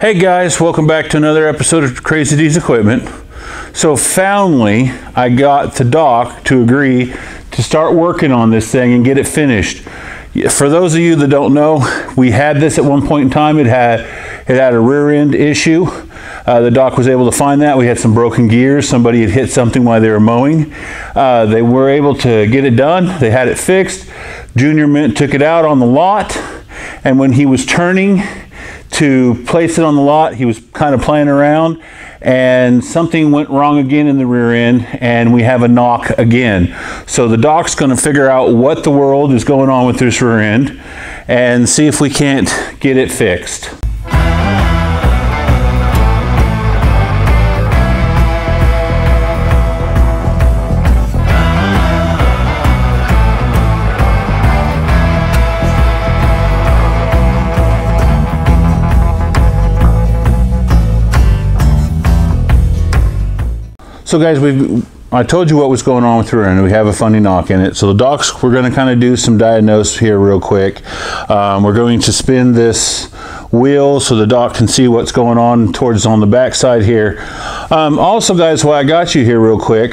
Hey guys, welcome back to another episode of Crazy D's Equipment. So finally, I got the doc to agree to start working on this thing and get it finished. For those of you that don't know, we had this at one point in time. It had a rear end issue. The doc was able to find that. We had some broken gears. Somebody had hit something while they were mowing. They were able to get it done. They had it fixed. Junior Mint took it out on the lot, and when he was turning to place it on the lot, he was kind of playing around and something went wrong again in the rear end, and we have a knock again. So the doc's going to figure out what the world is going on with this rear end and see if we can't get it fixed. So guys, I told you what was going on with the rear end. We have a funny knock in it. So the docks, we're going to kind of do some diagnose here real quick. We're going to spin this wheel so the doc can see what's going on on the back side here. Also guys, while I got you here real quick,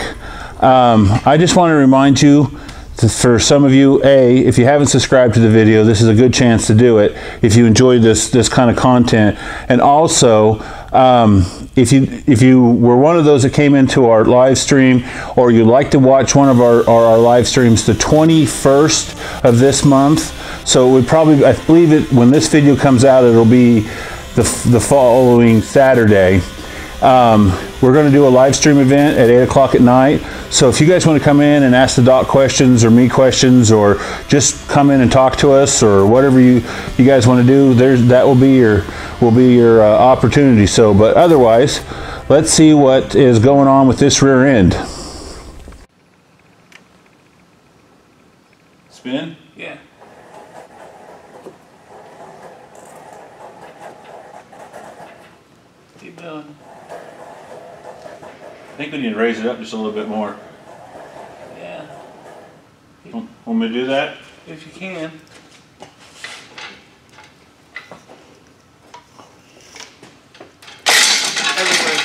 I just want to remind you, for some of you, if you haven't subscribed to the video, this is a good chance to do it if you enjoy this kind of content. And also, if you were one of those that came into our live stream, or you'd like to watch one of our live streams the 21st of this month, so it would probably, I believe it, when this video comes out, it'll be the following Saturday. We're going to do a live stream event at 8 o'clock at night. So if you guys want to come in and ask the doc questions or me questions, or just come in and talk to us, or whatever you guys want to do, that will be your opportunity. So, but otherwise, let's see what is going on with this rear end. Spin? Yeah. Keep going. I think we need to raise it up just a little bit more. Yeah. Want me to do that? If you can. Everywhere.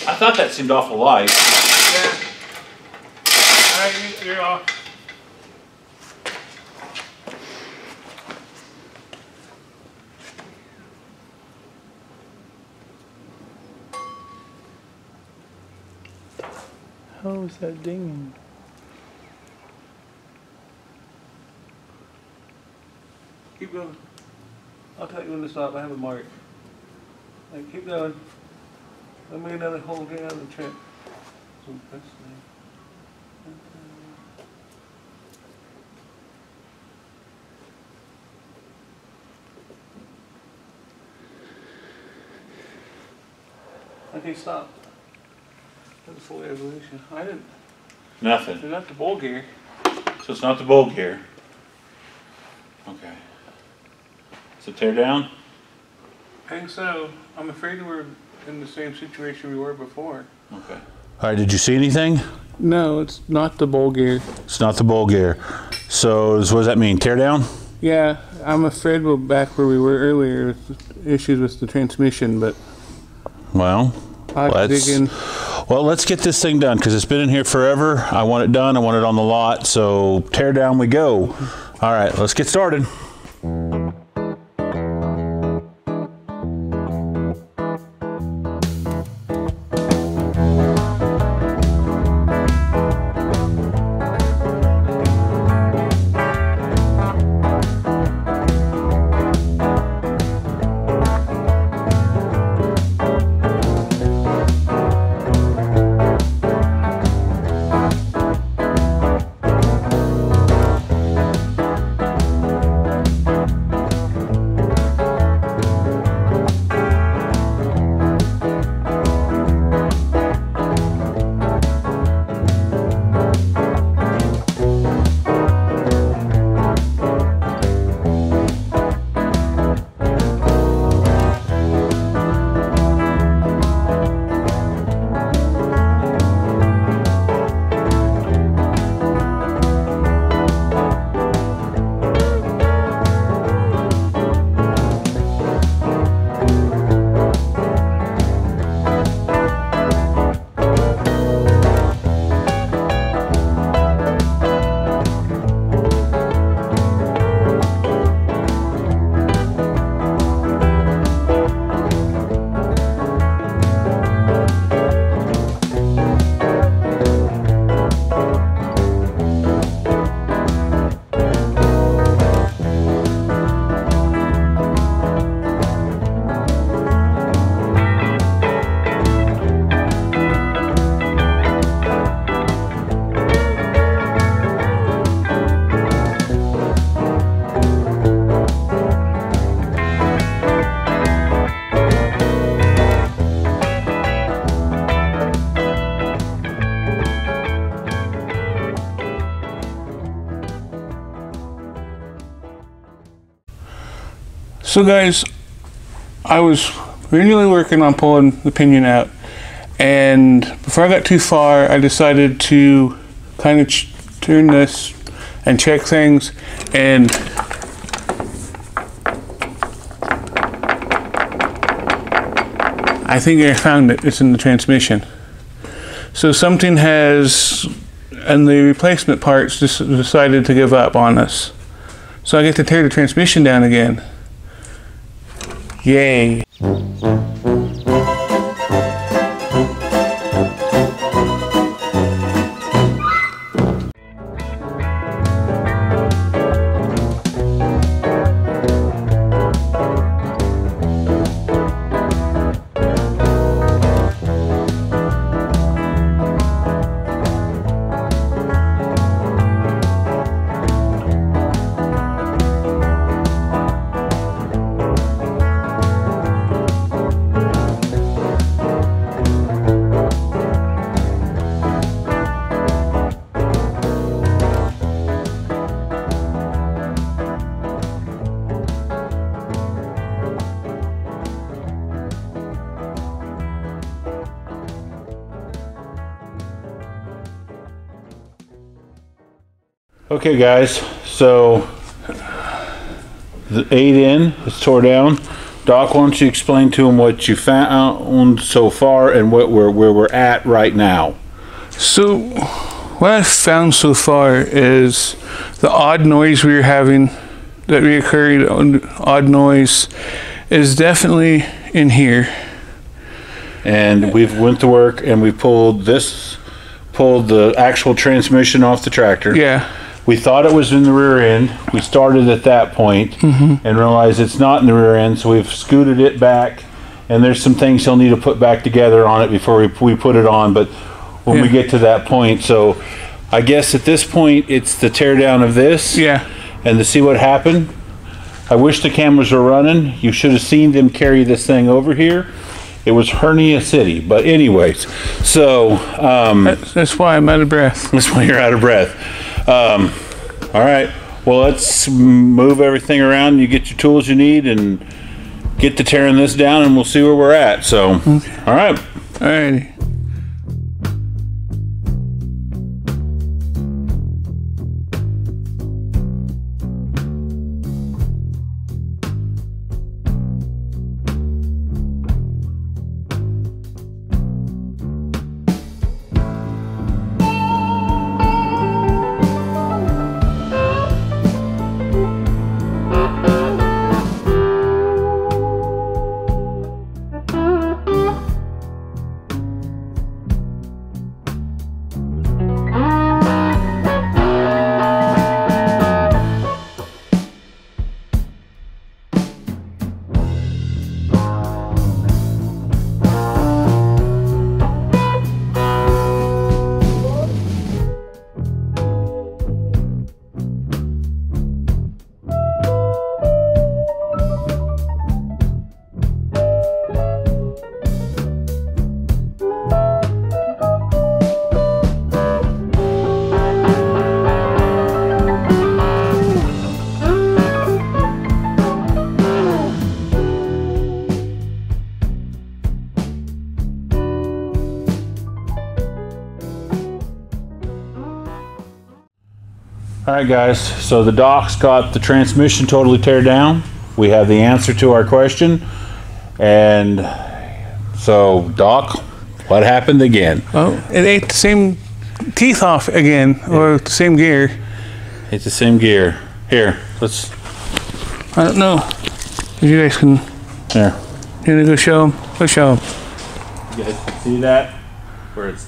I thought that seemed awful light. Yeah. Alright, you're off. How is that dinging? Keep going. I'll tell you when to stop. I have a mark. Like, keep going. Let me another hole get out of the trip. So that's okay, stop. That's a full evolution. I didn't. Nothing. It's not the bowl gear. So it's not the bowl gear. Okay. So tear down? I think so. I'm afraid we're in the same situation we were before. Okay. All right, did you see anything? No, it's not the bowl gear. It's not the bowl gear. So what does that mean? Tear down? Yeah, I'm afraid we're back where we were earlier with issues with the transmission, but... Well, let's get this thing done, because it's been in here forever. I want it done. I want it on the lot. So tear down we go. All right, let's get started. So guys, I was manually working on pulling the pinion out, and before I got too far, I decided to kind of turn this and check things, and I think I found it. It's in the transmission. So something has, and the replacement parts just decided to give up on us. So I get to tear the transmission down again. Yay. Okay guys, so the 8N is tore down. Doc, why don't you explain to him what you found so far and where we're at right now? So what I've found so far is the odd noise we were having, that reoccurring odd noise, is definitely in here. And we've went to work and we pulled the actual transmission off the tractor. Yeah. We thought it was in the rear end. We started at that point and realized it's not in the rear end, so we've scooted it back, and there's some things he'll need to put back together on it before we put it on, but when we get to that point. So I guess at this point it's the tear down of this. Yeah. And to see what happened. I wish the cameras were running. You should have seen them carry this thing over here. It was hernia city, but anyways, so that's why I'm out of breath. That's why you're out of breath. All right, well, let's move everything around. You get your tools you need and get to tearing this down, and we'll see where we're at. So, okay. All right. All righty. All right, guys, so the doc's got the transmission totally tear down. We have the answer to our question. And so, Doc, what happened again? Oh, it ate the same teeth off again, or the same gear. It's the same gear. Here, let's... I don't know. If you guys can... Here. You gonna go show them? Go show them. You guys can see that? Where it's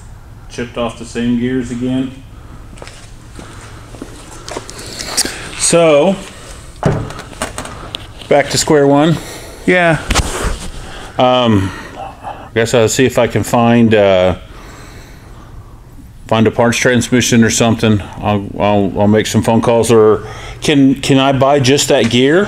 chipped off the same gears again. So, back to square one. Yeah. I guess I'll see if I can find a parts transmission or something. I'll make some phone calls. Or can I buy just that gear?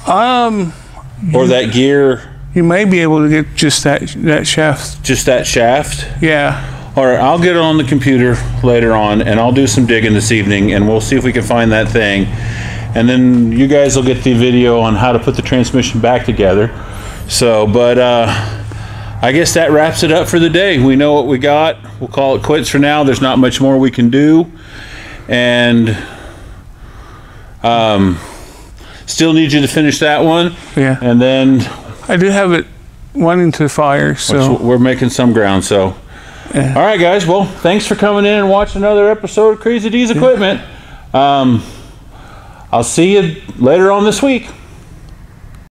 Or that gear? You may be able to get just that shaft. Just that shaft? Yeah. All right, I'll get it on the computer later on, and I'll do some digging this evening, and we'll see if we can find that thing. and then you guys will get the video on how to put the transmission back together. So, but I guess that wraps it up for the day. We know what we got. We'll call it quits for now. There's not much more we can do, and still need you to finish that one. Yeah. And then I do have it wanting to fire, so we're making some ground. So, yeah. All right, guys. Well, thanks for coming in and watching another episode of Crazy D's Equipment. I'll see you later on this week.